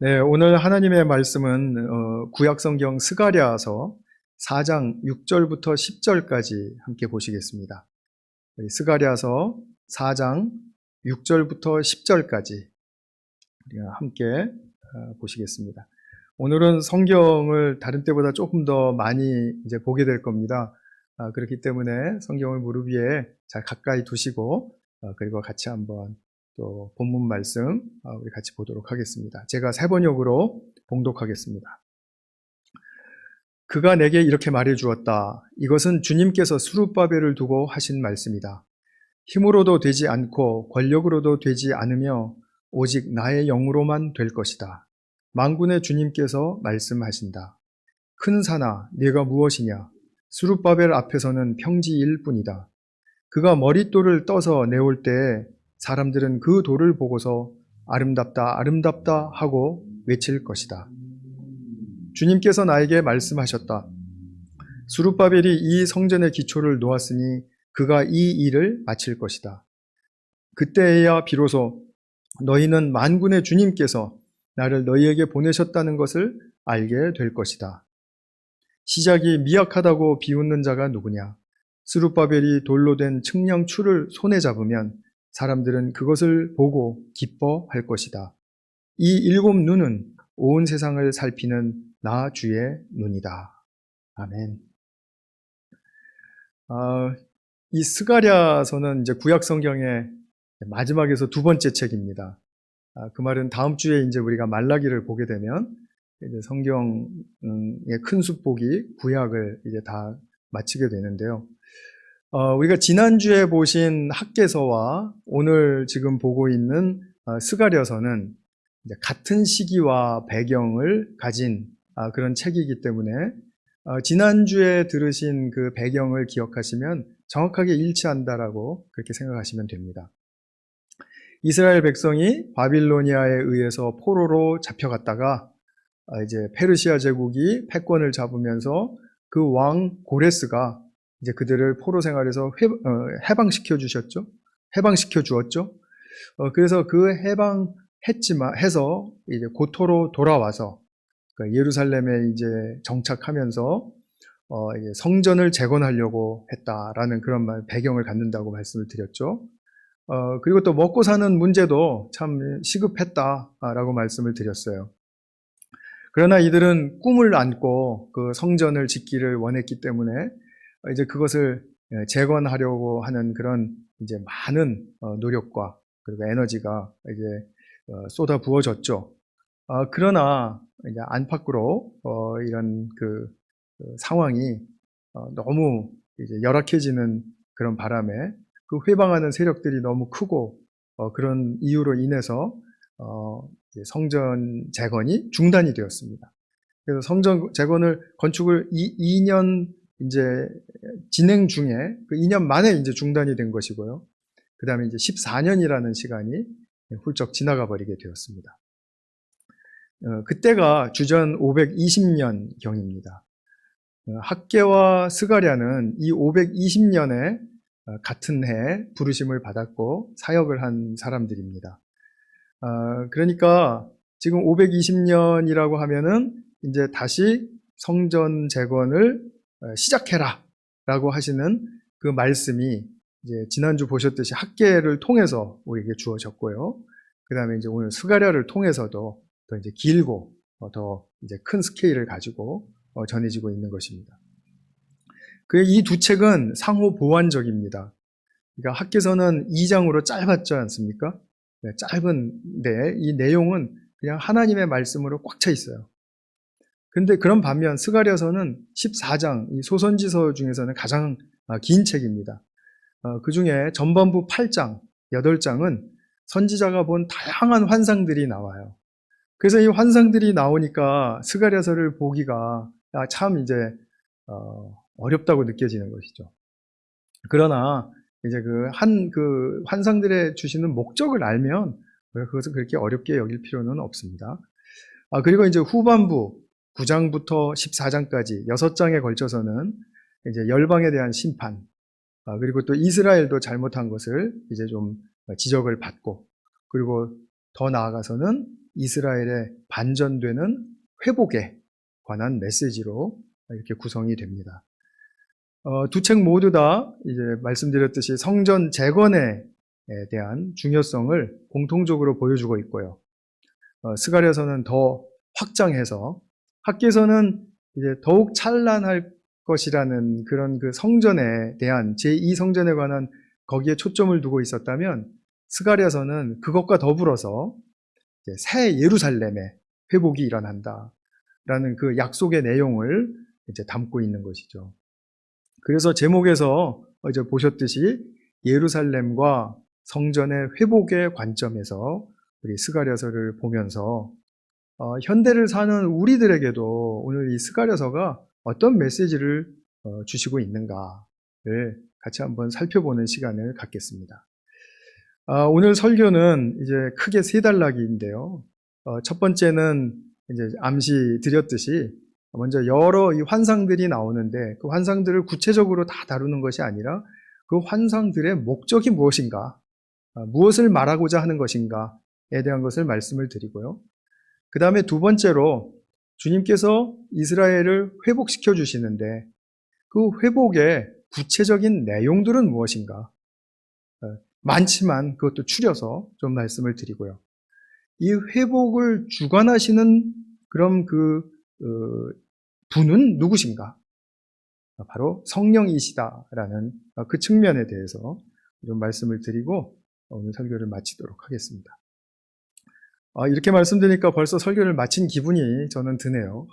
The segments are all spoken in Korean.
네, 오늘 하나님의 말씀은 구약성경 스가랴서 4장 6절부터 10절까지 함께 보시겠습니다. 스가랴서 4장 6절부터 10절까지 우리가 함께 보시겠습니다. 오늘은 성경을 다른 때보다 조금 더 많이 이제 보게 될 겁니다. 그렇기 때문에 성경을 무릎 위에 잘 가까이 두시고 그리고 같이 한번 또 본문 말씀 우리 같이 보도록 하겠습니다. 제가 세 번역으로 봉독하겠습니다. 그가 내게 이렇게 말해 주었다. 이것은 주님께서 스룹바벨을 두고 하신 말씀이다. 힘으로도 되지 않고 권력으로도 되지 않으며 오직 나의 영으로만 될 것이다. 만군의 주님께서 말씀하신다. 큰 산아, 네가 무엇이냐? 스룹바벨 앞에서는 평지일 뿐이다. 그가 머릿돌을 떠서 내올 때에 사람들은 그 돌을 보고서 아름답다, 아름답다 하고 외칠 것이다. 주님께서 나에게 말씀하셨다. 스룹바벨이 이 성전의 기초를 놓았으니 그가 이 일을 마칠 것이다. 그때에야 비로소 너희는 만군의 주님께서 나를 너희에게 보내셨다는 것을 알게 될 것이다. 시작이 미약하다고 비웃는 자가 누구냐? 스룹바벨이 돌로 된 측량추를 손에 잡으면 사람들은 그것을 보고 기뻐할 것이다. 이 일곱 눈은 온 세상을 살피는 나 주의 눈이다. 아멘. 이 스가랴서는 이제 구약 성경의 마지막에서 두 번째 책입니다. 그 말은 다음 주에 이제 우리가 말라기를 보게 되면 이제 성경의 큰 숲보기 구약을 이제 다 마치게 되는데요. 우리가 지난주에 보신 학개서와 오늘 지금 보고 있는 스가랴서는 이제 같은 시기와 배경을 가진 그런 책이기 때문에 지난주에 들으신 그 배경을 기억하시면 정확하게 일치한다라고 그렇게 생각하시면 됩니다. 이스라엘 백성이 바빌로니아에 의해서 포로로 잡혀갔다가 이제 페르시아 제국이 패권을 잡으면서 그 왕 고레스가 이제 그들을 포로 생활에서 해방시켜 주셨죠. 해방시켜 주었죠. 그래서 그 해서 이제 고토로 돌아와서 예루살렘에 이제 정착하면서 이제 성전을 재건하려고 했다라는 그런 배경을 갖는다고 말씀을 드렸죠. 그리고 또 먹고 사는 문제도 참 시급했다라고 말씀을 드렸어요. 그러나 이들은 꿈을 안고 그 성전을 짓기를 원했기 때문에 이제 그것을 재건하려고 하는 그런 이제 많은 노력과 그리고 에너지가 이제 쏟아 부어졌죠. 그러나 이제 안팎으로 이런 그 상황이 너무 이제 열악해지는 그런 바람에 그 회방하는 세력들이 너무 크고 그런 이유로 인해서 성전 재건이 중단이 되었습니다. 그래서 성전 재건을 건축을 2년 이제 진행 중에 그 2년 만에 이제 중단이 된 것이고요. 그 다음에 이제 14년이라는 시간이 훌쩍 지나가 버리게 되었습니다. 그때가 주전 520년 경입니다. 학개와 스가랴는 이 520년에 같은 해 부르심을 받았고 사역을 한 사람들입니다. 그러니까 지금 520년이라고 하면은 이제 다시 성전 재건을 시작해라 라고 하시는 그 말씀이 이제 지난주 보셨듯이 학개를 통해서 우리에게 주어졌고요. 그 다음에 이제 오늘 스가랴를 통해서도 더 이제 길고 더 이제 큰 스케일을 가지고 전해지고 있는 것입니다. 이 두 책은 상호 보완적입니다. 그러니까 학개서는 2장으로 짧았지 않습니까? 짧은데 이 내용은 그냥 하나님의 말씀으로 꽉 차 있어요. 그런데 그런 반면 스가랴서는 14장, 이 소선지서 중에서는 가장 긴 책입니다. 그 중에 전반부 8장, 8장은 선지자가 본 다양한 환상들이 나와요. 그래서 이 환상들이 나오니까 스가랴서를 보기가 참 이제 어렵다고 느껴지는 것이죠. 그러나 이제 그 환상들에 주시는 목적을 알면 그것을 그렇게 어렵게 여길 필요는 없습니다. 그리고 이제 후반부 9장부터 14장까지 6장에 걸쳐서는 이제 열방에 대한 심판, 그리고 또 이스라엘도 잘못한 것을 이제 좀 지적을 받고, 그리고 더 나아가서는 이스라엘의 반전되는 회복에 관한 메시지로 이렇게 구성이 됩니다. 두 책 모두 다 이제 말씀드렸듯이 성전 재건에 대한 중요성을 공통적으로 보여주고 있고요. 스가랴서는 더 확장해서 학개서는 이제 더욱 찬란할 것이라는 그런 그 성전에 대한 제2성전에 관한 거기에 초점을 두고 있었다면 스가랴서는 그것과 더불어서 새 예루살렘의 회복이 일어난다라는 그 약속의 내용을 이제 담고 있는 것이죠. 그래서 제목에서 이제 보셨듯이 예루살렘과 성전의 회복의 관점에서 우리 스가랴서를 보면서 현대를 사는 우리들에게도 오늘 이 스가랴서가 어떤 메시지를 주시고 있는가를 같이 한번 살펴보는 시간을 갖겠습니다. 오늘 설교는 이제 크게 세 단락인데요. 첫 번째는 이제 암시 드렸듯이 먼저 여러 이 환상들이 나오는데 그 환상들을 구체적으로 다 다루는 것이 아니라 그 환상들의 목적이 무엇인가, 무엇을 말하고자 하는 것인가에 대한 것을 말씀을 드리고요. 그 다음에 두 번째로 주님께서 이스라엘을 회복시켜 주시는데 그 회복의 구체적인 내용들은 무엇인가? 많지만 그것도 추려서 좀 말씀을 드리고요. 이 회복을 주관하시는 그럼 분은 누구신가? 바로 성령이시다라는 그 측면에 대해서 좀 말씀을 드리고 오늘 설교를 마치도록 하겠습니다. 이렇게 말씀드리니까 벌써 설교를 마친 기분이 저는 드네요.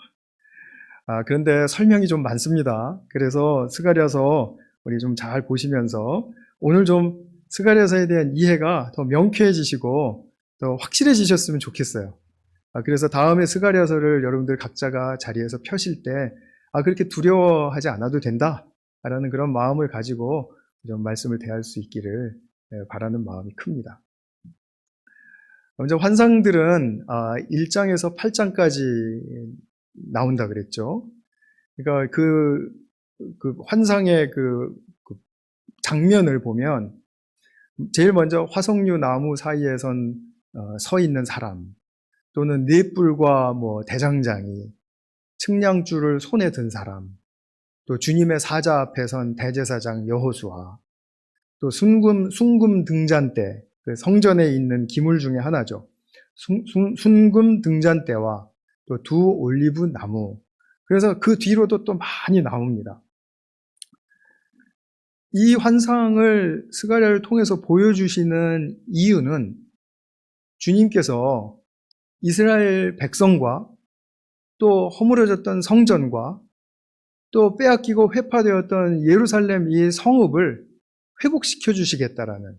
그런데 설명이 좀 많습니다. 그래서 스가랴서 우리 좀 잘 보시면서 오늘 좀 스가랴서에 대한 이해가 더 명쾌해지시고 더 확실해지셨으면 좋겠어요. 그래서 다음에 스가랴서를 여러분들 각자가 자리에서 펴실 때 그렇게 두려워하지 않아도 된다라는 그런 마음을 가지고 좀 말씀을 대할 수 있기를 바라는 마음이 큽니다. 먼저 환상들은 1장에서 8장까지 나온다 그랬죠. 그러니까 그 환상의 그 장면을 보면 제일 먼저 화석류 나무 사이에선 서 있는 사람, 또는 넷불과 대장장이, 측량줄을 손에 든 사람, 또 주님의 사자 앞에 선 대제사장 여호수아, 또 순금 등잔대, 그 성전에 있는 기물 중에 하나죠. 순금 등잔대와 또 두 올리브 나무. 그래서 그 뒤로도 또 많이 나옵니다. 이 환상을 스가랴를 통해서 보여주시는 이유는 주님께서 이스라엘 백성과 또 허물어졌던 성전과 또 빼앗기고 회파되었던 예루살렘 이 성읍을 회복시켜 주시겠다라는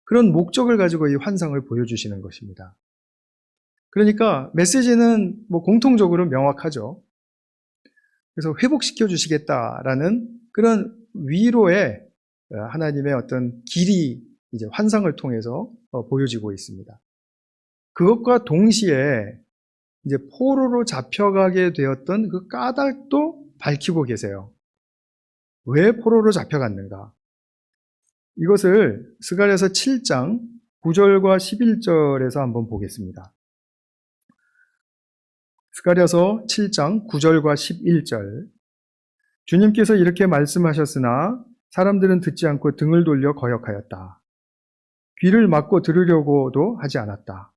그런 목적을 가지고 이 환상을 보여주시는 것입니다. 그러니까 메시지는 공통적으로 명확하죠. 그래서 회복시켜 주시겠다라는 그런 위로의 하나님의 어떤 길이 이제 환상을 통해서 보여지고 있습니다. 그것과 동시에 이제 포로로 잡혀가게 되었던 그 까닭도 밝히고 계세요. 왜 포로로 잡혀갔는가? 이것을 스가랴서 7장 9절과 11절에서 한번 보겠습니다. 스가랴서 7장 9절과 11절. 주님께서 이렇게 말씀하셨으나 사람들은 듣지 않고 등을 돌려 거역하였다. 귀를 막고 들으려고도 하지 않았다.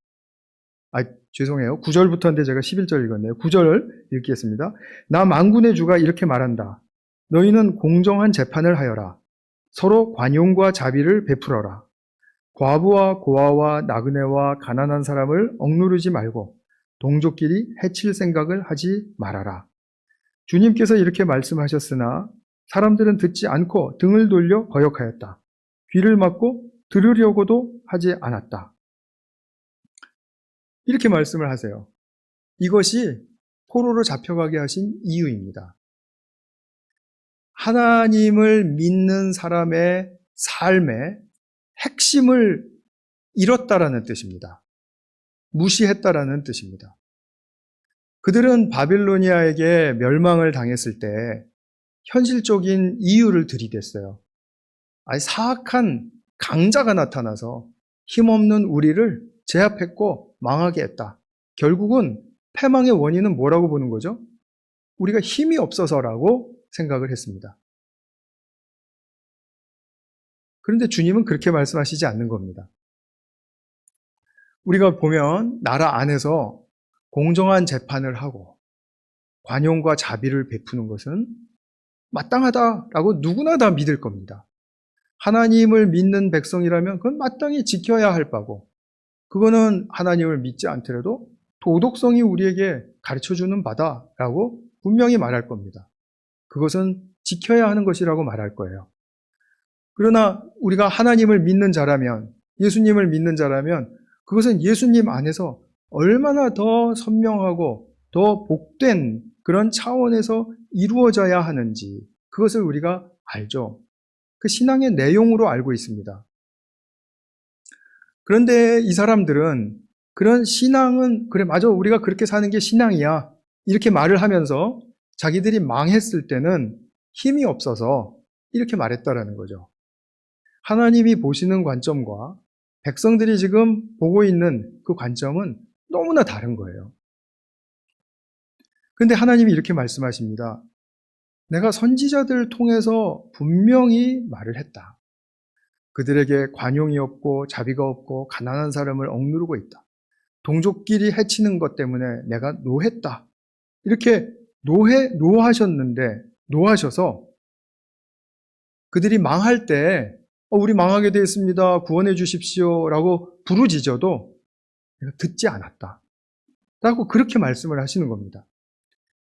죄송해요. 9절부터인데 제가 11절 읽었네요. 9절 읽겠습니다. 나 만군의 주가 이렇게 말한다. 너희는 공정한 재판을 하여라. 서로 관용과 자비를 베풀어라. 과부와 고아와 나그네와 가난한 사람을 억누르지 말고 동족끼리 해칠 생각을 하지 말아라. 주님께서 이렇게 말씀하셨으나 사람들은 듣지 않고 등을 돌려 거역하였다. 귀를 막고 들으려고도 하지 않았다. 이렇게 말씀을 하세요. 이것이 포로로 잡혀가게 하신 이유입니다. 하나님을 믿는 사람의 삶의 핵심을 잃었다라는 뜻입니다. 무시했다라는 뜻입니다. 그들은 바빌로니아에게 멸망을 당했을 때 현실적인 이유를 들이댔어요. 사악한 강자가 나타나서 힘없는 우리를 제압했고 망하게 했다. 결국은 패망의 원인은 뭐라고 보는 거죠? 우리가 힘이 없어서라고 생각을 했습니다. 그런데 주님은 그렇게 말씀하시지 않는 겁니다. 우리가 보면 나라 안에서 공정한 재판을 하고 관용과 자비를 베푸는 것은 마땅하다라고 누구나 다 믿을 겁니다. 하나님을 믿는 백성이라면 그건 마땅히 지켜야 할 바고, 그거는 하나님을 믿지 않더라도 도덕성이 우리에게 가르쳐주는 바다라고 분명히 말할 겁니다. 그것은 지켜야 하는 것이라고 말할 거예요. 그러나 우리가 하나님을 믿는 자라면, 예수님을 믿는 자라면 그것은 예수님 안에서 얼마나 더 선명하고 더 복된 그런 차원에서 이루어져야 하는지 그것을 우리가 알죠. 그 신앙의 내용으로 알고 있습니다. 그런데 이 사람들은 그런 신앙은 그래 맞아 우리가 그렇게 사는 게 신앙이야 이렇게 말을 하면서 자기들이 망했을 때는 힘이 없어서 이렇게 말했다라는 거죠. 하나님이 보시는 관점과 백성들이 지금 보고 있는 그 관점은 너무나 다른 거예요. 그런데 하나님이 이렇게 말씀하십니다. 내가 선지자들을 통해서 분명히 말을 했다. 그들에게 관용이 없고 자비가 없고 가난한 사람을 억누르고 있다. 동족끼리 해치는 것 때문에 내가 노했다. 이렇게 노하셔서 그들이 망할 때 우리 망하게 되었습니다. 구원해 주십시오. 라고 부르짖어도 내가 듣지 않았다. 라고 그렇게 말씀을 하시는 겁니다.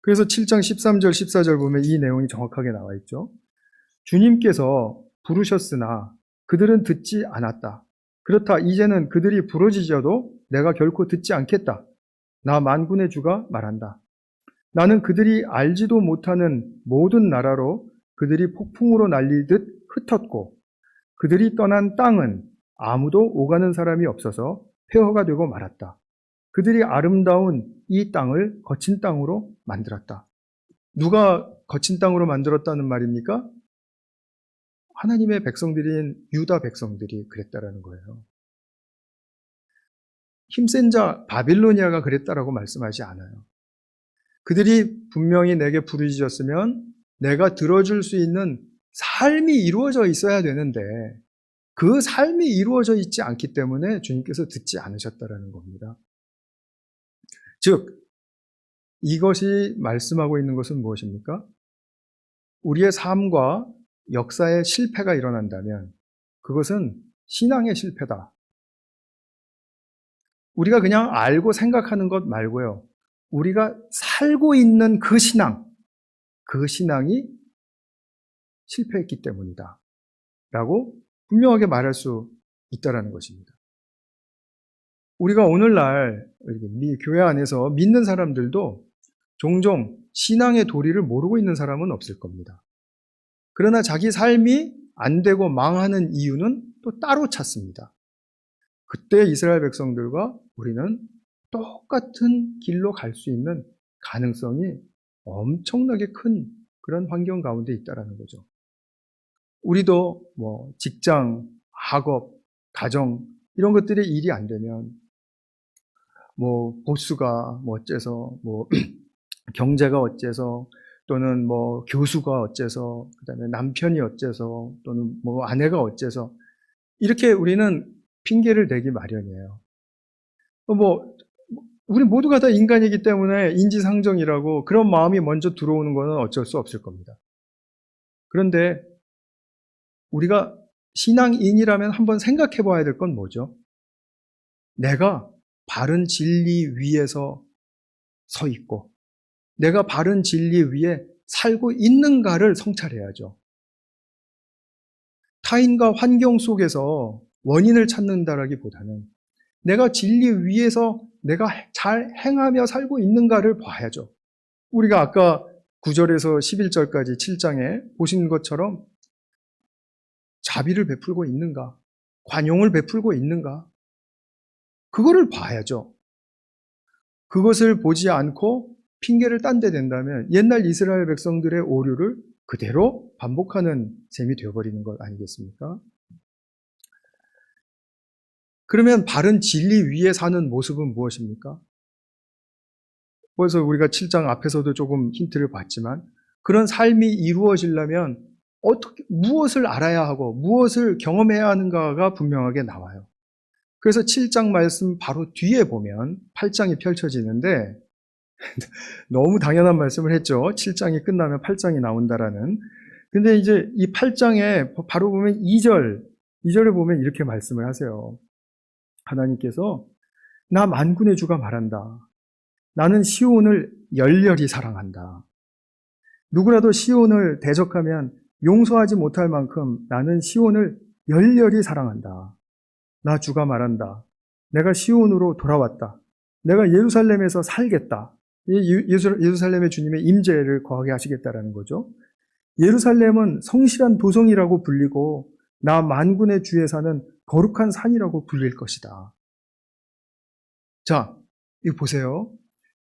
그래서 7장 13절, 14절 보면 이 내용이 정확하게 나와 있죠. 주님께서 부르셨으나 그들은 듣지 않았다. 그렇다. 이제는 그들이 부르짖어도 내가 결코 듣지 않겠다. 나 만군의 주가 말한다. 나는 그들이 알지도 못하는 모든 나라로 그들이 폭풍으로 날리듯 흩었고 그들이 떠난 땅은 아무도 오가는 사람이 없어서 폐허가 되고 말았다. 그들이 아름다운 이 땅을 거친 땅으로 만들었다. 누가 거친 땅으로 만들었다는 말입니까? 하나님의 백성들인 유다 백성들이 그랬다라는 거예요. 힘센 자 바빌로니아가 그랬다라고 말씀하지 않아요. 그들이 분명히 내게 부르짖었으면 내가 들어줄 수 있는 삶이 이루어져 있어야 되는데 그 삶이 이루어져 있지 않기 때문에 주님께서 듣지 않으셨다라는 겁니다. 즉 이것이 말씀하고 있는 것은 무엇입니까? 우리의 삶과 역사의 실패가 일어난다면 그것은 신앙의 실패다. 우리가 그냥 알고 생각하는 것 말고요. 우리가 살고 있는 그 신앙이 실패했기 때문이다. 라고 분명하게 말할 수 있다는 것입니다. 우리가 오늘날 교회 안에서 믿는 사람들도 종종 신앙의 도리를 모르고 있는 사람은 없을 겁니다. 그러나 자기 삶이 안 되고 망하는 이유는 또 따로 찾습니다. 그때 이스라엘 백성들과 우리는 똑같은 길로 갈 수 있는 가능성이 엄청나게 큰 그런 환경 가운데 있다는 거죠. 우리도 직장, 학업, 가정 이런 것들이 일이 안 되면 보스가 어째서 경제가 어째서 또는 교수가 어째서 그다음에 남편이 어째서 또는 아내가 어째서 이렇게 우리는 핑계를 대기 마련이에요. 우리 모두가 다 인간이기 때문에 인지상정이라고 그런 마음이 먼저 들어오는 것은 어쩔 수 없을 겁니다. 그런데 우리가 신앙인이라면 한번 생각해 봐야 될 건 뭐죠? 내가 바른 진리 위에서 서 있고 내가 바른 진리 위에 살고 있는가를 성찰해야죠. 타인과 환경 속에서 원인을 찾는다라기보다는 내가 진리 위에서 내가 잘 행하며 살고 있는가를 봐야죠. 우리가 아까 9절에서 11절까지 7장에 보신 것처럼 자비를 베풀고 있는가, 관용을 베풀고 있는가, 그거를 봐야죠. 그것을 보지 않고 핑계를 딴 데 댄다면 옛날 이스라엘 백성들의 오류를 그대로 반복하는 셈이 되어버리는 것 아니겠습니까? 그러면 바른 진리 위에 사는 모습은 무엇입니까? 그래서 우리가 7장 앞에서도 조금 힌트를 봤지만 그런 삶이 이루어지려면 무엇을 알아야 하고 무엇을 경험해야 하는가가 분명하게 나와요. 그래서 7장 말씀 바로 뒤에 보면 8장이 펼쳐지는데 너무 당연한 말씀을 했죠. 7장이 끝나면 8장이 나온다라는. 근데 이제 이 8장에 바로 보면 2절에 보면 이렇게 말씀을 하세요. 하나님께서 나 만군의 주가 말한다. 나는 시온을 열렬히 사랑한다. 누구라도 시온을 대적하면 용서하지 못할 만큼 나는 시온을 열렬히 사랑한다. 나 주가 말한다. 내가 시온으로 돌아왔다. 내가 예루살렘에서 살겠다. 예루살렘의 주님의 임재를 거하게 하시겠다라는 거죠. 예루살렘은 성실한 도성이라고 불리고 나 만군의 주에 사는 거룩한 산이라고 불릴 것이다. 자, 이거 보세요.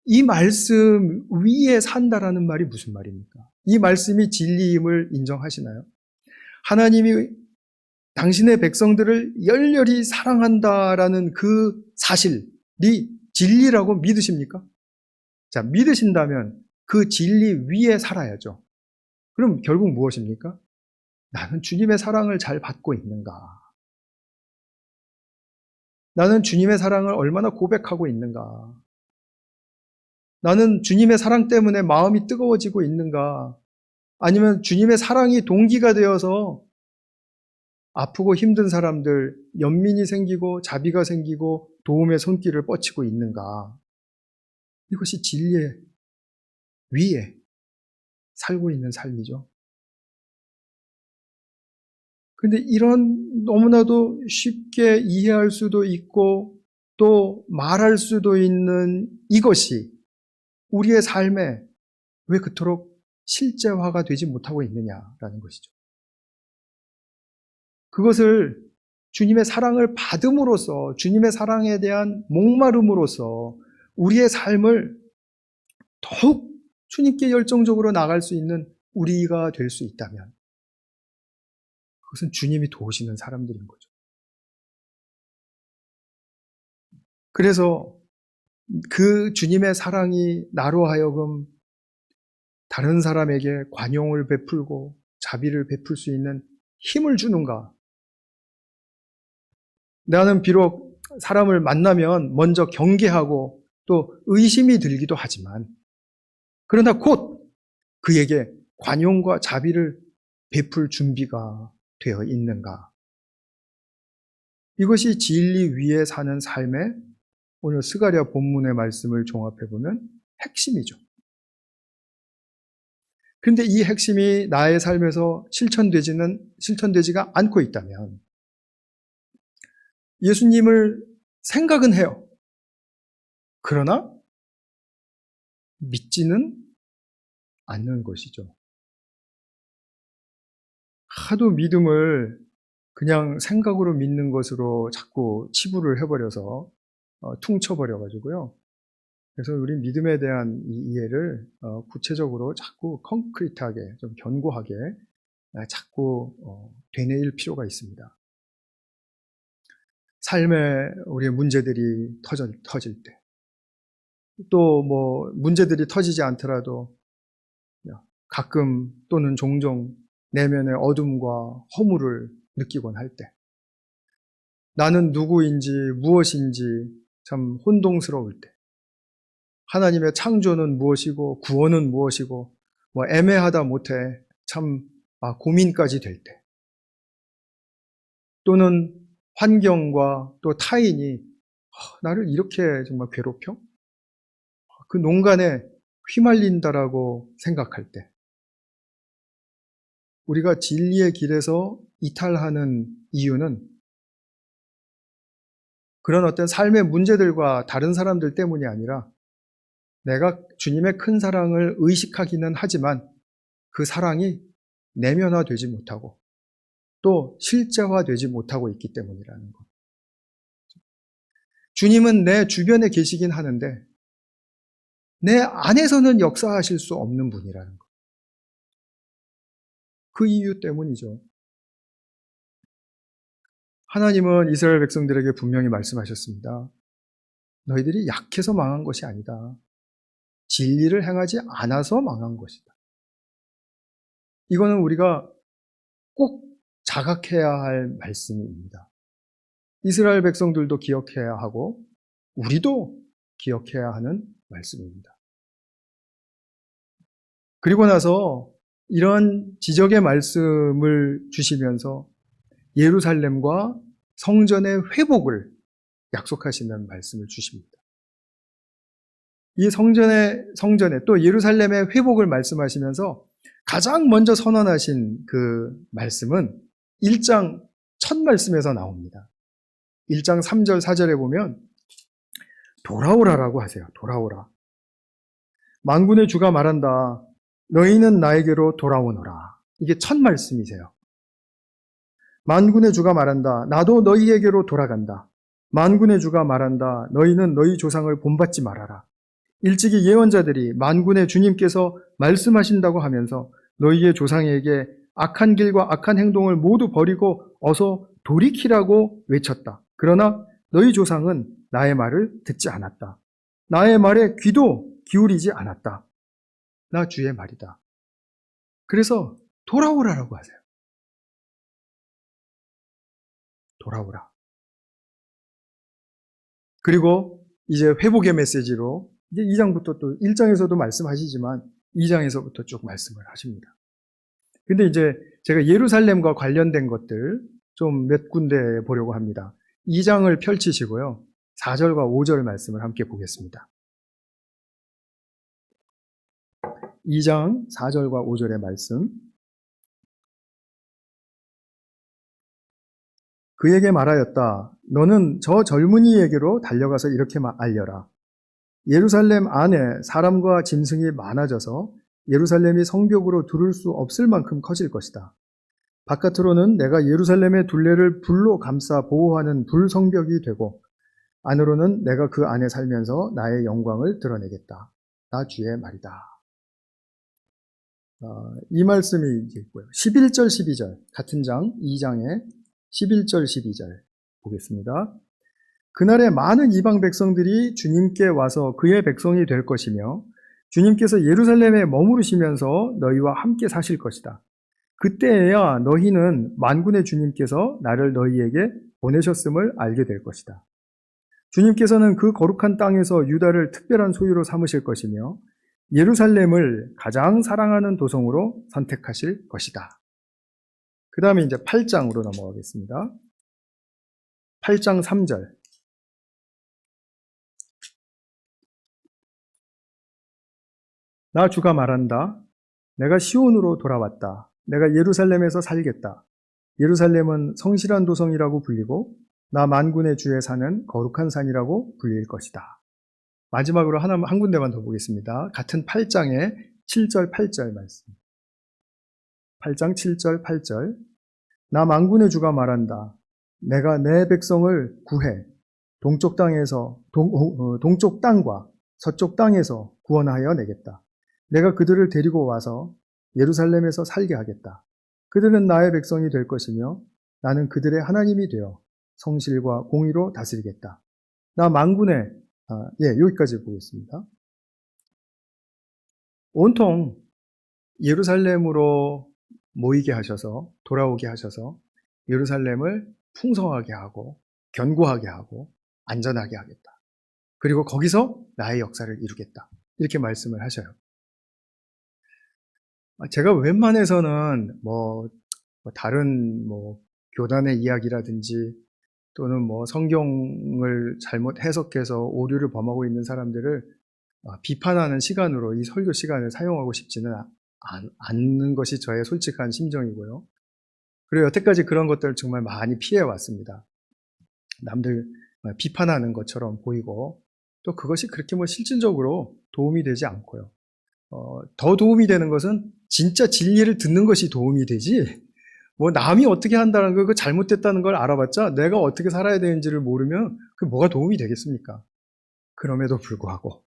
이 말씀 위에 산다라는 말이 무슨 말입니까? 이 말씀이 진리임을 인정하시나요? 하나님이 당신의 백성들을 열렬히 사랑한다라는 그 사실이 진리라고 믿으십니까? 자, 믿으신다면 그 진리 위에 살아야죠. 그럼 결국 무엇입니까? 나는 주님의 사랑을 잘 받고 있는가? 나는 주님의 사랑을 얼마나 고백하고 있는가? 나는 주님의 사랑 때문에 마음이 뜨거워지고 있는가? 아니면 주님의 사랑이 동기가 되어서 아프고 힘든 사람들, 연민이 생기고 자비가 생기고 도움의 손길을 뻗치고 있는가? 이것이 진리의 위에 살고 있는 삶이죠. 근데 이런 너무나도 쉽게 이해할 수도 있고 또 말할 수도 있는 이것이 우리의 삶에 왜 그토록 실제화가 되지 못하고 있느냐라는 것이죠. 그것을 주님의 사랑을 받음으로써 주님의 사랑에 대한 목마름으로써 우리의 삶을 더욱 주님께 열정적으로 나갈 수 있는 우리가 될 수 있다면 그것은 주님이 도우시는 사람들인 거죠. 그래서 그 주님의 사랑이 나로 하여금 다른 사람에게 관용을 베풀고 자비를 베풀 수 있는 힘을 주는가? 나는 비록 사람을 만나면 먼저 경계하고 또 의심이 들기도 하지만 그러나 곧 그에게 관용과 자비를 베풀 준비가 되어 있는가? 이것이 진리 위에 사는 삶의 오늘 스가랴 본문의 말씀을 종합해보면 핵심이죠. 그런데 이 핵심이 나의 삶에서 실천되지가 않고 있다면 예수님을 생각은 해요. 그러나 믿지는 않는 것이죠. 하도 믿음을 그냥 생각으로 믿는 것으로 자꾸 치부를 해버려서 퉁쳐버려가지고요. 그래서 우리 믿음에 대한 이 이해를 구체적으로 자꾸 콘크리트하게, 좀 견고하게 자꾸 되뇌일 필요가 있습니다. 삶에 우리의 문제들이 터질 때, 또 뭐 문제들이 터지지 않더라도 가끔 또는 종종 내면의 어둠과 허물을 느끼곤 할 때, 나는 누구인지 무엇인지 참 혼동스러울 때, 하나님의 창조는 무엇이고 구원은 무엇이고 뭐 애매하다 못해 참 고민까지 될 때, 또는 환경과 또 타인이 나를 이렇게 정말 괴롭혀? 그 농간에 휘말린다라고 생각할 때, 우리가 진리의 길에서 이탈하는 이유는 그런 어떤 삶의 문제들과 다른 사람들 때문이 아니라 내가 주님의 큰 사랑을 의식하기는 하지만 그 사랑이 내면화되지 못하고 또 실제화되지 못하고 있기 때문이라는 것. 주님은 내 주변에 계시긴 하는데 내 안에서는 역사하실 수 없는 분이라는 것. 그 이유 때문이죠. 하나님은 이스라엘 백성들에게 분명히 말씀하셨습니다. 너희들이 약해서 망한 것이 아니다. 진리를 행하지 않아서 망한 것이다. 이거는 우리가 꼭 자각해야 할 말씀입니다. 이스라엘 백성들도 기억해야 하고 우리도 기억해야 하는 말씀입니다. 그리고 나서 이런 지적의 말씀을 주시면서 예루살렘과 성전의 회복을 약속하시는 말씀을 주십니다. 이 성전의 또 예루살렘의 회복을 말씀하시면서 가장 먼저 선언하신 그 말씀은 1장 첫 말씀에서 나옵니다. 1장 3절 4절에 보면 돌아오라라고 하세요. 돌아오라. 만군의 주가 말한다. 너희는 나에게로 돌아오너라. 이게 첫 말씀이세요. 만군의 주가 말한다. 나도 너희에게로 돌아간다. 만군의 주가 말한다. 너희는 너희 조상을 본받지 말아라. 일찍이 예언자들이 만군의 주님께서 말씀하신다고 하면서 너희의 조상에게 악한 길과 악한 행동을 모두 버리고 어서 돌이키라고 외쳤다. 그러나 너희 조상은 나의 말을 듣지 않았다. 나의 말에 귀도 기울이지 않았다. 나 주의 말이다. 그래서 돌아오라라고 하세요. 돌아오라. 그리고 이제 회복의 메시지로 이제 2장부터 또 1장에서도 말씀하시지만 2장에서부터 쭉 말씀을 하십니다. 근데 이제 제가 예루살렘과 관련된 것들 좀 몇 군데 보려고 합니다. 2장을 펼치시고요. 4절과 5절 말씀을 함께 보겠습니다. 2장 4절과 5절의 말씀. 그에게 말하였다. 너는 저 젊은이에게로 달려가서 이렇게 알려라. 예루살렘 안에 사람과 짐승이 많아져서 예루살렘이 성벽으로 두를 수 없을 만큼 커질 것이다. 바깥으로는 내가 예루살렘의 둘레를 불로 감싸 보호하는 불성벽이 되고 안으로는 내가 그 안에 살면서 나의 영광을 드러내겠다. 나 주의 말이다. 이 말씀이 이제 있고요. 11절 12절 같은 장 2장의 11절 12절 보겠습니다. 그날에 많은 이방 백성들이 주님께 와서 그의 백성이 될 것이며 주님께서 예루살렘에 머무르시면서 너희와 함께 사실 것이다. 그때에야 너희는 만군의 주님께서 나를 너희에게 보내셨음을 알게 될 것이다. 주님께서는 그 거룩한 땅에서 유다를 특별한 소유로 삼으실 것이며 예루살렘을 가장 사랑하는 도성으로 선택하실 것이다. 그 다음에 이제 8장으로 넘어가겠습니다. 8장 3절. 나 주가 말한다. 내가 시온으로 돌아왔다. 내가 예루살렘에서 살겠다. 예루살렘은 성실한 도성이라고 불리고 나 만군의 주의 산은 거룩한 산이라고 불릴 것이다. 마지막으로 한 군데만 더 보겠습니다. 같은 8장의 7절 8절 말씀. 8장 7절 8절. 나 만군의 주가 말한다. 내가 내 백성을 구해 동쪽 땅과 서쪽 땅에서 구원하여 내겠다. 내가 그들을 데리고 와서 예루살렘에서 살게 하겠다. 그들은 나의 백성이 될 것이며 나는 그들의 하나님이 되어 성실과 공의로 다스리겠다. 나 만군의 여기까지 보겠습니다. 온통 예루살렘으로 모이게 하셔서 돌아오게 하셔서 예루살렘을 풍성하게 하고 견고하게 하고 안전하게 하겠다. 그리고 거기서 나의 역사를 이루겠다. 이렇게 말씀을 하셔요. 제가 웬만해서는 다른 교단의 이야기라든지 또는 성경을 잘못 해석해서 오류를 범하고 있는 사람들을 비판하는 시간으로 이 설교 시간을 사용하고 싶지는 않는 것이 저의 솔직한 심정이고요. 그리고 여태까지 그런 것들을 정말 많이 피해 왔습니다. 남들 비판하는 것처럼 보이고 또 그것이 그렇게 실질적으로 도움이 되지 않고요. 더 도움이 되는 것은 진짜 진리를 듣는 것이 도움이 되지, 남이 어떻게 한다는 거, 그 잘못됐다는 걸 알아봤자 내가 어떻게 살아야 되는지를 모르면 그게 뭐가 도움이 되겠습니까? 그럼에도 불구하고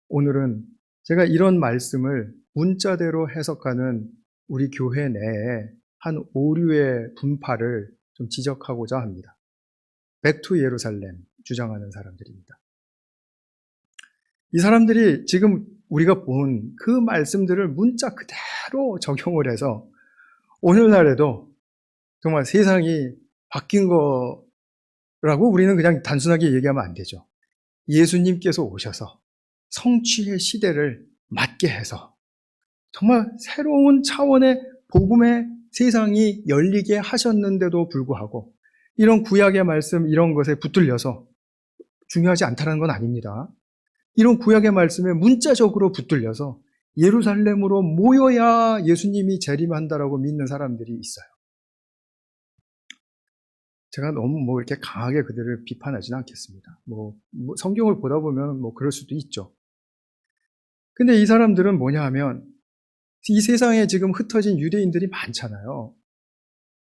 오늘은 제가 이런 말씀을 문자대로 해석하는 우리 교회 내에 한 오류의 분파를 좀 지적하고자 합니다. 백투 예루살렘 주장하는 사람들입니다. 이 사람들이 지금 우리가 본 그 말씀들을 문자 그대로 적용을 해서 오늘날에도 정말 세상이 바뀐 거라고 우리는 그냥 단순하게 얘기하면 안 되죠. 예수님께서 오셔서 성취의 시대를 맞게 해서 정말 새로운 차원의 복음의 세상이 열리게 하셨는데도 불구하고 이런 구약의 말씀 이런 것에 붙들려서 중요하지 않다는 건 아닙니다. 이런 구약의 말씀에 문자적으로 붙들려서 예루살렘으로 모여야 예수님이 재림한다라고 믿는 사람들이 있어요. 제가 너무 이렇게 강하게 그들을 비판하지는 않겠습니다. 성경을 보다 보면 그럴 수도 있죠. 근데 이 사람들은 뭐냐 하면 이 세상에 지금 흩어진 유대인들이 많잖아요.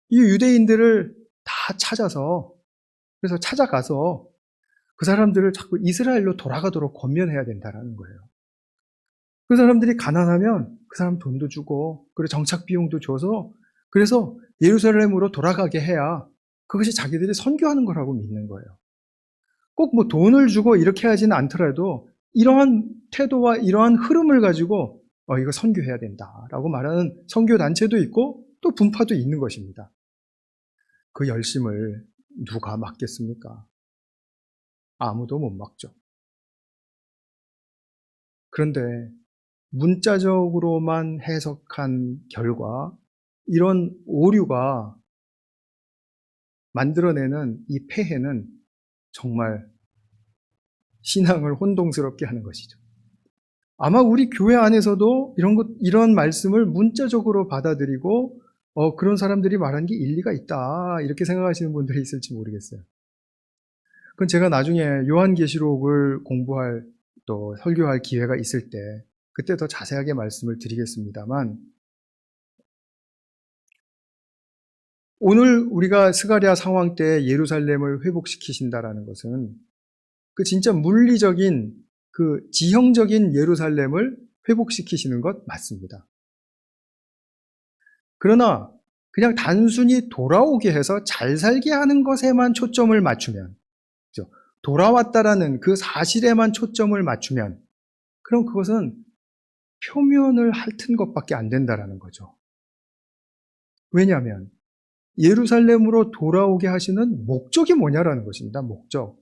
이 유대인들을 다 그래서 찾아가서 그 사람들을 자꾸 이스라엘로 돌아가도록 권면해야 된다는 거예요. 그 사람들이 가난하면 그 사람 돈도 주고 그리고 정착 비용도 줘서 그래서 예루살렘으로 돌아가게 해야 그것이 자기들이 선교하는 거라고 믿는 거예요. 꼭 돈을 주고 이렇게 하지는 않더라도 이러한 태도와 이러한 흐름을 가지고 이거 선교해야 된다라고 말하는 선교단체도 있고 또 분파도 있는 것입니다. 그 열심을 누가 막겠습니까? 아무도 못 막죠. 그런데 문자적으로만 해석한 결과 이런 오류가 만들어내는 이 폐해는 정말 신앙을 혼동스럽게 하는 것이죠. 아마 우리 교회 안에서도 이런 말씀을 문자적으로 받아들이고 그런 사람들이 말한 게 일리가 있다 이렇게 생각하시는 분들이 있을지 모르겠어요. 그건 제가 나중에 요한계시록을 공부할 또 설교할 기회가 있을 때 그때 더 자세하게 말씀을 드리겠습니다만 오늘 우리가 스가랴 상황 때 예루살렘을 회복시키신다라는 것은 그 진짜 물리적인 그 지형적인 예루살렘을 회복시키시는 것 맞습니다. 그러나 그냥 단순히 돌아오게 해서 잘 살게 하는 것에만 초점을 맞추면 돌아왔다라는 그 사실에만 초점을 맞추면 그럼 그것은 표면을 핥은 것밖에 안 된다라는 거죠. 왜냐하면 예루살렘으로 돌아오게 하시는 목적이 뭐냐라는 것입니다. 목적.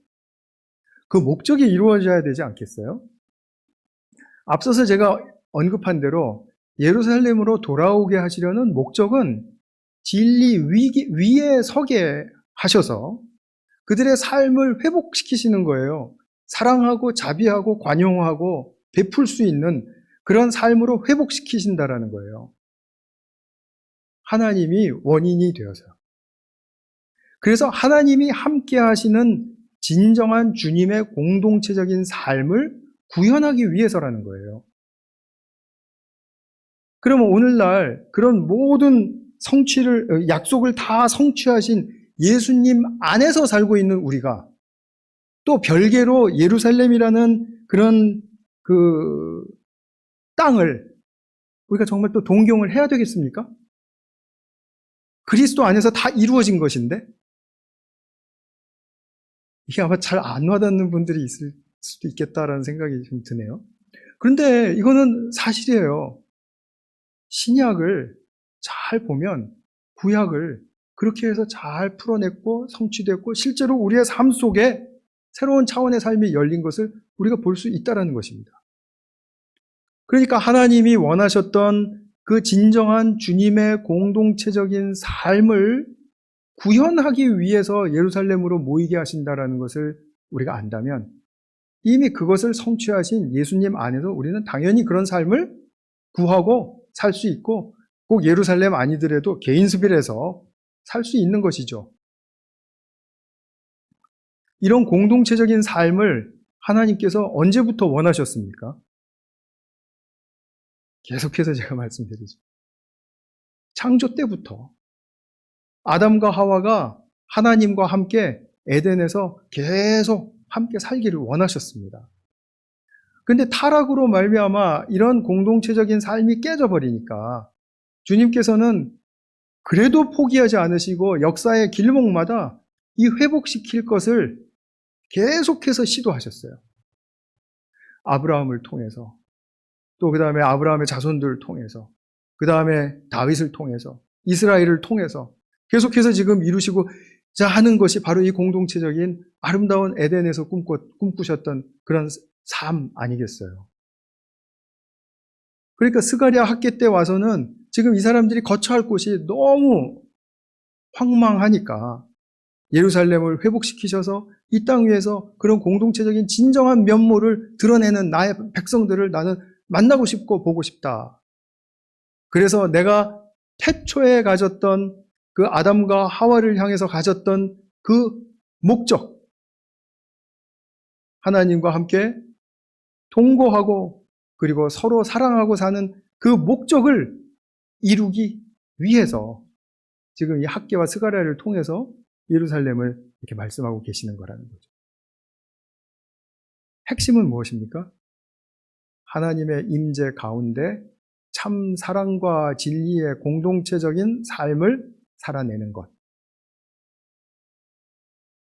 그 목적이 이루어져야 되지 않겠어요? 앞서서 제가 언급한 대로 예루살렘으로 돌아오게 하시려는 목적은 진리 위에 서게 하셔서 그들의 삶을 회복시키시는 거예요. 사랑하고 자비하고 관용하고 베풀 수 있는 그런 삶으로 회복시키신다라는 거예요. 하나님이 원인이 되어서요. 그래서 하나님이 함께 하시는 진정한 주님의 공동체적인 삶을 구현하기 위해서라는 거예요. 그러면 오늘날 그런 모든 약속을 다 성취하신 예수님 안에서 살고 있는 우리가 또 별개로 예루살렘이라는 그런 그 땅을 우리가 정말 또 동경을 해야 되겠습니까? 그리스도 안에서 다 이루어진 것인데 이게 아마 잘 안 와닿는 분들이 있을 수도 있겠다라는 생각이 좀 드네요. 그런데 이거는 사실이에요. 신약을 잘 보면 구약을 그렇게 해서 잘 풀어냈고 성취됐고 실제로 우리의 삶 속에 새로운 차원의 삶이 열린 것을 우리가 볼 수 있다는 것입니다. 그러니까 하나님이 원하셨던 그 진정한 주님의 공동체적인 삶을 구현하기 위해서 예루살렘으로 모이게 하신다는 것을 우리가 안다면 이미 그것을 성취하신 예수님 안에서 우리는 당연히 그런 삶을 구하고 살 수 있고 꼭 예루살렘 아니더라도 개인 수빌에서 살 수 있는 것이죠. 이런 공동체적인 삶을 하나님께서 언제부터 원하셨습니까? 계속해서 제가 말씀드리죠. 창조 때부터 아담과 하와가 하나님과 함께 에덴에서 계속 함께 살기를 원하셨습니다. 근데 타락으로 말미암아 이런 공동체적인 삶이 깨져버리니까 주님께서는 그래도 포기하지 않으시고 역사의 길목마다 이 회복시킬 것을 계속해서 시도하셨어요. 아브라함을 통해서 또 그 다음에 아브라함의 자손들을 통해서, 그 다음에 다윗을 통해서, 이스라엘을 통해서 계속해서 지금 이루시고자 하는 것이 바로 이 공동체적인 아름다운 에덴에서 꿈꾸셨던 그런 삶 아니겠어요? 그러니까 스가랴 학계 때 와서는 지금 이 사람들이 거처 할 곳이 너무 황망하니까 예루살렘을 회복시키셔서 이 땅 위에서 그런 공동체적인 진정한 면모를 드러내는 나의 백성들을 나는 만나고 싶고 보고 싶다. 그래서 내가 태초에 가졌던 그 아담과 하와를 향해서 가졌던 그 목적, 하나님과 함께 동거하고 그리고 서로 사랑하고 사는 그 목적을 이루기 위해서 지금 이 학개와 스가랴를 통해서 예루살렘을 이렇게 말씀하고 계시는 거라는 거죠. 핵심은 무엇입니까? 하나님의 임재 가운데 참 사랑과 진리의 공동체적인 삶을 살아내는 것.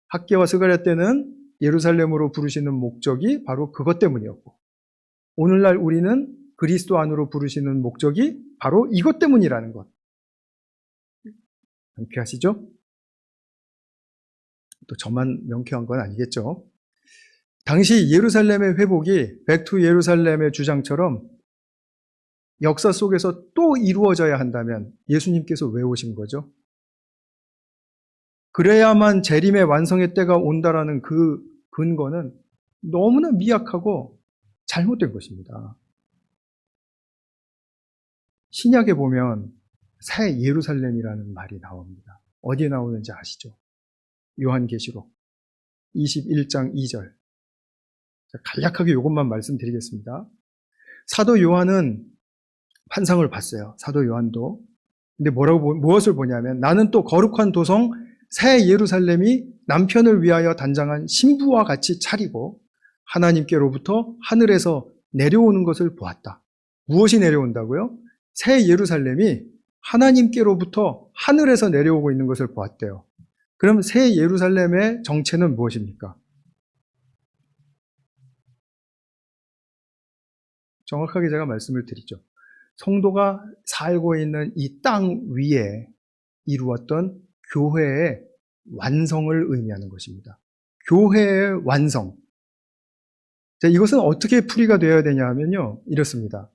학개와 스가랴 때는 예루살렘으로 부르시는 목적이 바로 그것 때문이었고, 오늘날 우리는 그리스도 안으로 부르시는 목적이 바로 이것 때문이라는 것. 명쾌하시죠? 또 저만 명쾌한 건 아니겠죠. 당시 예루살렘의 회복이 백투 예루살렘의 주장처럼 역사 속에서 또 이루어져야 한다면 예수님께서 왜 오신 거죠? 그래야만 재림의 완성의 때가 온다라는 그 근거는 너무나 미약하고 잘못된 것입니다. 신약에 보면 새 예루살렘이라는 말이 나옵니다. 어디에 나오는지 아시죠? 요한계시록 21장 2절. 간략하게 이것만 말씀드리겠습니다. 사도 요한은 환상을 봤어요. 사도 요한도. 근데 무엇을 보냐면 나는 또 거룩한 도성 새 예루살렘이 남편을 위하여 단장한 신부와 같이 차리고 하나님께로부터 하늘에서 내려오는 것을 보았다. 무엇이 내려온다고요? 새 예루살렘이 하나님께로부터 하늘에서 내려오고 있는 것을 보았대요. 그럼 새 예루살렘의 정체는 무엇입니까? 정확하게 제가 말씀을 드리죠. 성도가 살고 있는 이 땅 위에 이루었던 교회의 완성을 의미하는 것입니다. 교회의 완성. 자, 이것은 어떻게 풀이가 되어야 되냐 하면요. 이렇습니다.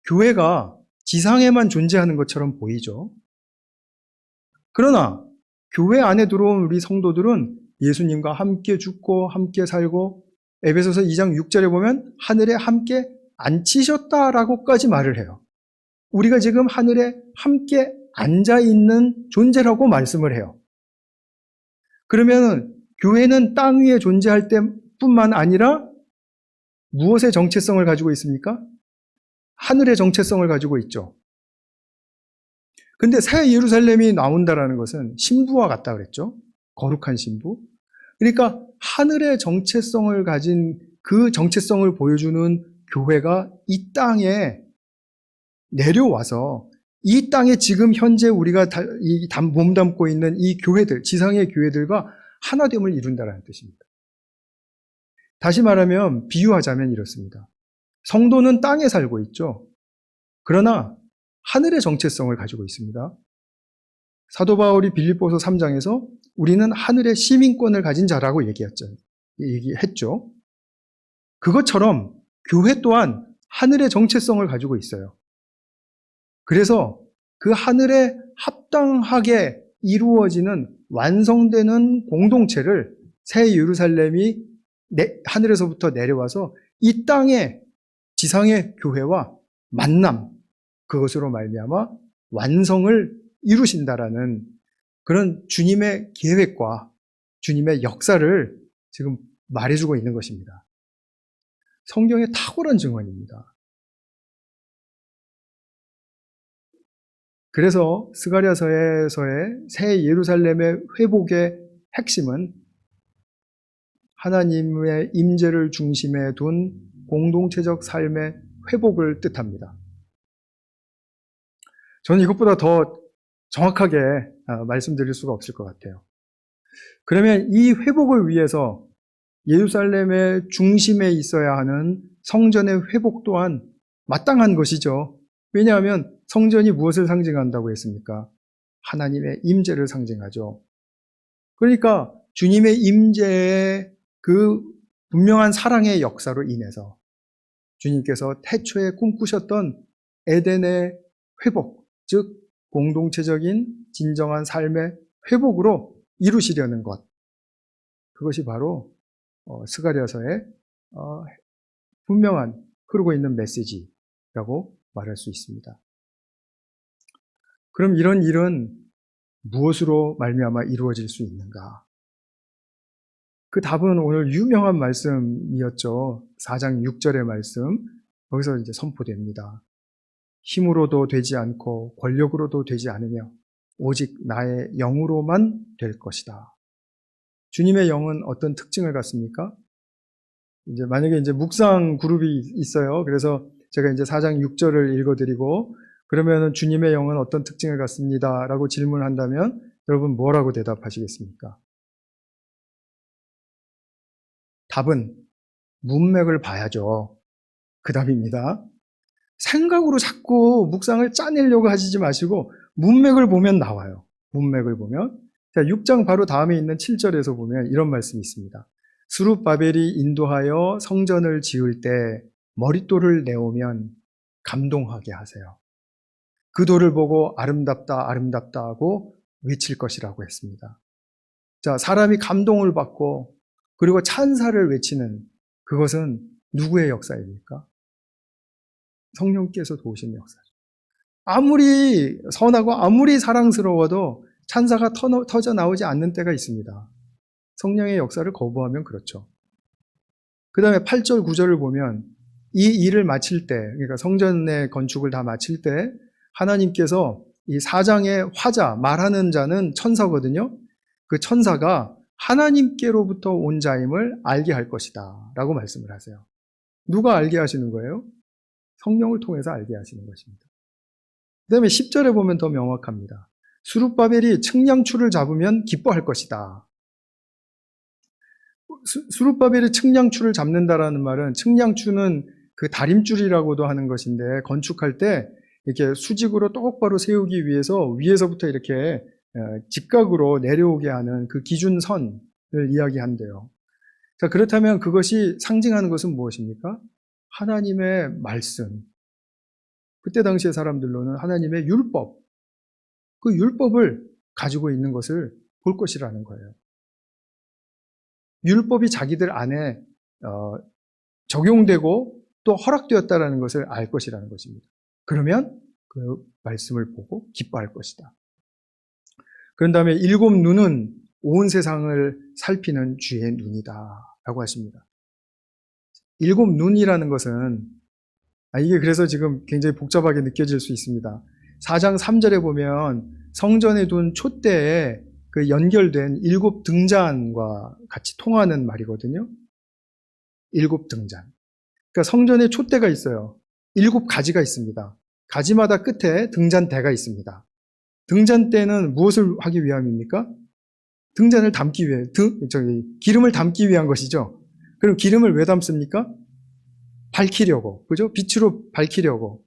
교회가 지상에만 존재하는 것처럼 보이죠. 그러나 교회 안에 들어온 우리 성도들은 예수님과 함께 죽고 함께 살고 에베소서 2장 6절에 보면 하늘에 함께 앉히셨다라고까지 말을 해요. 우리가 지금 하늘에 함께 앉아있는 존재라고 말씀을 해요. 그러면 교회는 땅 위에 존재할 때뿐만 아니라 무엇의 정체성을 가지고 있습니까? 하늘의 정체성을 가지고 있죠. 근데 새 예루살렘이 나온다라는 것은 신부와 같다 그랬죠. 거룩한 신부. 그러니까 하늘의 정체성을 가진 그 정체성을 보여주는 교회가 이 땅에 내려와서 이 땅에 지금 현재 우리가 몸담고 있는 이 교회들, 지상의 교회들과 하나됨을 이룬다는 뜻입니다. 다시 말하면 비유하자면 이렇습니다. 성도는 땅에 살고 있죠. 그러나 하늘의 정체성을 가지고 있습니다. 사도 바울이 빌립보서 3장에서 우리는 하늘의 시민권을 가진 자라고 얘기했죠. 그것처럼 교회 또한 하늘의 정체성을 가지고 있어요. 그래서 그 하늘에 합당하게 이루어지는 완성되는 공동체를 새 예루살렘이 하늘에서부터 내려와서 이 땅의 지상의 교회와 만남, 그것으로 말미암아 완성을 이루신다라는 그런 주님의 계획과 주님의 역사를 지금 말해주고 있는 것입니다. 성경의 탁월한 증언입니다. 그래서 스가랴서에서의 새 예루살렘의 회복의 핵심은 하나님의 임재를 중심에 둔 공동체적 삶의 회복을 뜻합니다. 저는 이것보다 더 정확하게 말씀드릴 수가 없을 것 같아요. 그러면 이 회복을 위해서 예루살렘의 중심에 있어야 하는 성전의 회복 또한 마땅한 것이죠. 왜냐하면 성전이 무엇을 상징한다고 했습니까? 하나님의 임재를 상징하죠. 그러니까 주님의 임재의 그 분명한 사랑의 역사로 인해서 주님께서 태초에 꿈꾸셨던 에덴의 회복, 즉 공동체적인 진정한 삶의 회복으로 이루시려는 것, 그것이 바로 스가랴서의 분명한 흐르고 있는 메시지라고 말할 수 있습니다. 그럼 이런 일은 무엇으로 말미암아 이루어질 수 있는가? 그 답은 오늘 유명한 말씀이었죠. 4장 6절의 말씀, 거기서 이제 선포됩니다. 힘으로도 되지 않고 권력으로도 되지 않으며 오직 나의 영으로만 될 것이다. 주님의 영은 어떤 특징을 갖습니까? 이제 만약에 이제 묵상 그룹이 있어요. 그래서 제가 이제 4장 6절을 읽어드리고 그러면은 주님의 영은 어떤 특징을 갖습니다. 라고 질문한다면 여러분 뭐라고 대답하시겠습니까? 답은 문맥을 봐야죠. 그 답입니다. 생각으로 자꾸 묵상을 짜내려고 하시지 마시고 문맥을 보면 나와요. 문맥을 보면. 자, 6장 바로 다음에 있는 7절에서 보면 이런 말씀이 있습니다. 스룹바벨이 인도하여 성전을 지을 때 머릿돌을 내오면 감동하게 하세요. 그 돌을 보고 아름답다 아름답다 하고 외칠 것이라고 했습니다. 자, 사람이 감동을 받고 그리고 찬사를 외치는 그것은 누구의 역사입니까? 성령께서 도우시는 역사죠. 아무리 선하고 아무리 사랑스러워도 찬사가 터져 나오지 않는 때가 있습니다. 성령의 역사를 거부하면 그렇죠. 그 다음에 8절, 9절을 보면 이 일을 마칠 때, 그러니까 성전의 건축을 다 마칠 때 하나님께서 이 사장의 화자, 말하는 자는 천사거든요. 그 천사가 하나님께로부터 온 자임을 알게 할 것이다 라고 말씀을 하세요. 누가 알게 하시는 거예요? 성령을 통해서 알게 하시는 것입니다. 그 다음에 10절에 보면 더 명확합니다. 스룹바벨이 측량추를 잡으면 기뻐할 것이다. 스룹바벨이 측량추를 잡는다라는 말은 측량추는 그 다림줄이라고도 하는 것인데 건축할 때 이렇게 수직으로 똑바로 세우기 위해서 위에서부터 이렇게 직각으로 내려오게 하는 그 기준선을 이야기한대요. 자, 그렇다면 그것이 상징하는 것은 무엇입니까? 하나님의 말씀. 그때 당시의 사람들로는 하나님의 율법. 그 율법을 가지고 있는 것을 볼 것이라는 거예요. 율법이 자기들 안에 적용되고 또 허락되었다는 것을 알 것이라는 것입니다. 그러면 그 말씀을 보고 기뻐할 것이다. 그런 다음에 일곱 눈은 온 세상을 살피는 주의 눈이다 라고 하십니다. 일곱 눈이라는 것은 이게 그래서 지금 굉장히 복잡하게 느껴질 수 있습니다. 4장 3절에 보면 성전에 둔 촛대에 그 연결된 일곱 등잔과 같이 통하는 말이거든요. 일곱 등잔. 그러니까 성전에 촛대가 있어요. 일곱 가지가 있습니다. 가지마다 끝에 등잔대가 있습니다. 등잔대는 무엇을 하기 위함입니까? 등잔을 담기 위해, 기름을 담기 위한 것이죠. 그럼 기름을 왜 담습니까? 밝히려고, 그죠? 빛으로 밝히려고.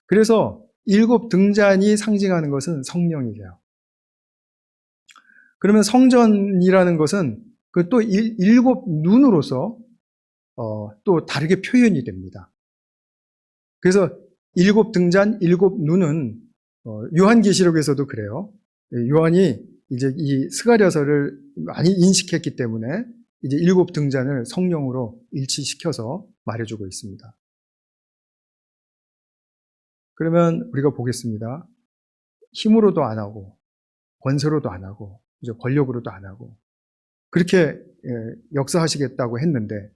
그래서 일곱 등잔이 상징하는 것은 성령이세요. 그러면 성전이라는 것은 그 또 일곱 눈으로서 또 다르게 표현이 됩니다. 그래서 일곱 등잔, 일곱 눈은 요한계시록에서도 그래요. 요한이 이제 이 스가랴서를 많이 인식했기 때문에 이제 일곱 등잔을 성령으로 일치시켜서 말해주고 있습니다. 그러면 우리가 보겠습니다. 힘으로도 안 하고 권세로도 안 하고 이제 권력으로도 안 하고 그렇게 역사하시겠다고 했는데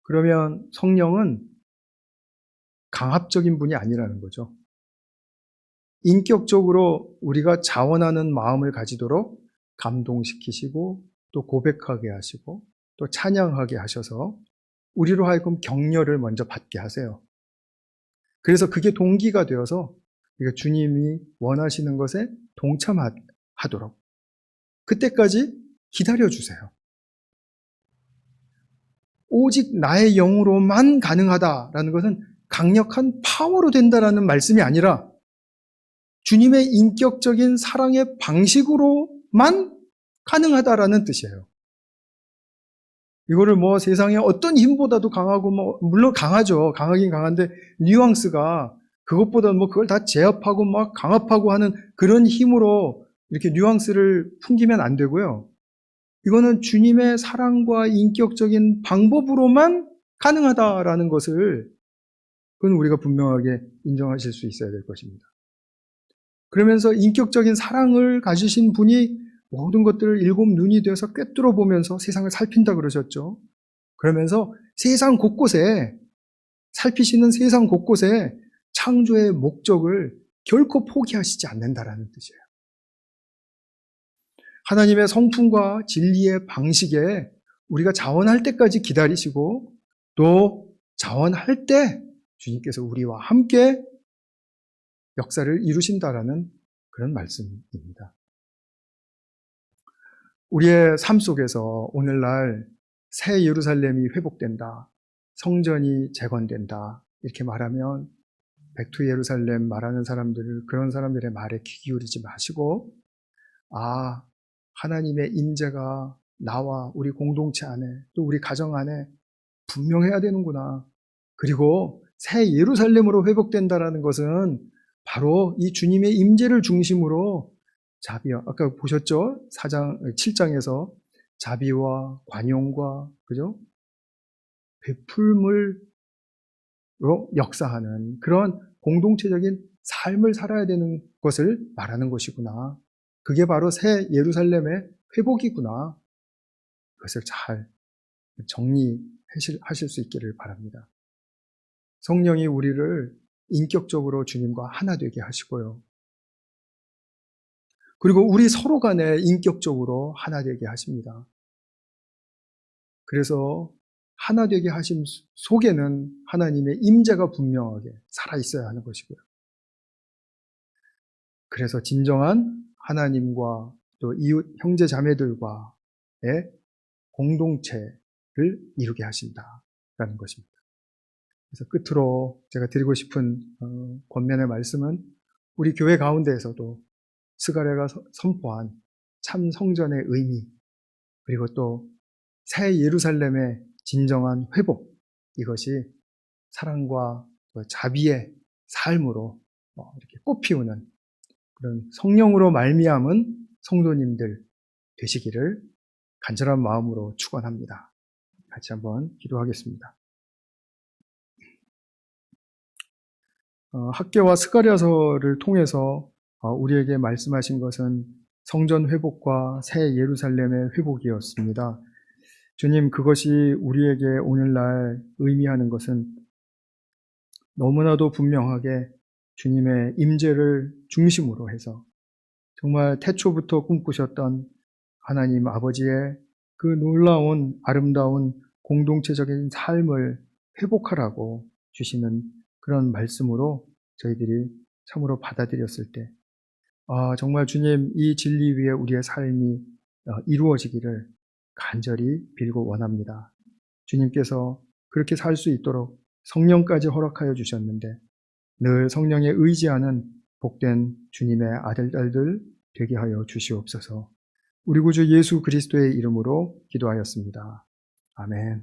그러면 성령은 강압적인 분이 아니라는 거죠. 인격적으로 우리가 자원하는 마음을 가지도록 감동시키시고 또 고백하게 하시고 또 찬양하게 하셔서 우리로 하여금 격려를 먼저 받게 하세요. 그래서 그게 동기가 되어서 주님이 원하시는 것에 동참하도록 그때까지 기다려주세요. 오직 나의 영으로만 가능하다라는 것은 강력한 파워로 된다라는 말씀이 아니라 주님의 인격적인 사랑의 방식으로만 가능하다라는 뜻이에요. 이거를 뭐 세상에 어떤 힘보다도 강하고 뭐 물론 강하죠. 강하긴 강한데 뉘앙스가 그것보다 뭐 그걸 다 제압하고 막 강압하고 하는 그런 힘으로 이렇게 뉘앙스를 풍기면 안 되고요. 이거는 주님의 사랑과 인격적인 방법으로만 가능하다라는 것을 그건 우리가 분명하게 인정하실 수 있어야 될 것입니다. 그러면서 인격적인 사랑을 가지신 분이 모든 것들을 일곱 눈이 되어서 꿰뚫어 보면서 세상을 살핀다 그러셨죠. 그러면서 세상 곳곳에 살피시는 세상 곳곳에 창조의 목적을 결코 포기하시지 않는다라는 뜻이에요. 하나님의 성품과 진리의 방식에 우리가 자원할 때까지 기다리시고 또 자원할 때 주님께서 우리와 함께 역사를 이루신다라는 그런 말씀입니다. 우리의 삶 속에서 오늘날 새 예루살렘이 회복된다, 성전이 재건된다 이렇게 말하면 백투 예루살렘 말하는 사람들을 그런 사람들의 말에 귀 기울이지 마시고 하나님의 임재가 나와 우리 공동체 안에 또 우리 가정 안에 분명해야 되는구나. 그리고 새 예루살렘으로 회복된다라는 것은 바로 이 주님의 임재를 중심으로 자비와 아까 보셨죠? 7장에서 자비와 관용과 그죠? 베풀물로 역사하는 그런 공동체적인 삶을 살아야 되는 것을 말하는 것이구나. 그게 바로 새 예루살렘의 회복이구나. 그것을 잘 정리하실 수 있기를 바랍니다. 성령이 우리를 인격적으로 주님과 하나 되게 하시고요. 그리고 우리 서로 간에 인격적으로 하나 되게 하십니다. 그래서 하나 되게 하심 속에는 하나님의 임재가 분명하게 살아있어야 하는 것이고요. 그래서 진정한 하나님과 또 이웃 형제 자매들과의 공동체를 이루게 하신다라는 것입니다. 그래서 끝으로 제가 드리고 싶은 권면의 말씀은 우리 교회 가운데에서도 스가랴가 선포한 참 성전의 의미 그리고 또 새 예루살렘의 진정한 회복 이것이 사랑과 자비의 삶으로 이렇게 꽃피우는 그런 성령으로 말미암은 성도님들 되시기를 간절한 마음으로 축원합니다. 같이 한번 기도하겠습니다. 학개와 스가랴서를 통해서 우리에게 말씀하신 것은 성전 회복과 새 예루살렘의 회복이었습니다. 주님, 그것이 우리에게 오늘날 의미하는 것은 너무나도 분명하게 주님의 임재를 중심으로 해서 정말 태초부터 꿈꾸셨던 하나님 아버지의 그 놀라운 아름다운 공동체적인 삶을 회복하라고 주시는 그런 말씀으로 저희들이 참으로 받아들였을 때 정말 주님 이 진리 위에 우리의 삶이 이루어지기를 간절히 빌고 원합니다. 주님께서 그렇게 살 수 있도록 성령까지 허락하여 주셨는데 늘 성령에 의지하는 복된 주님의 아들, 딸들 되게 하여 주시옵소서. 우리 구주 예수 그리스도의 이름으로 기도하였습니다. 아멘.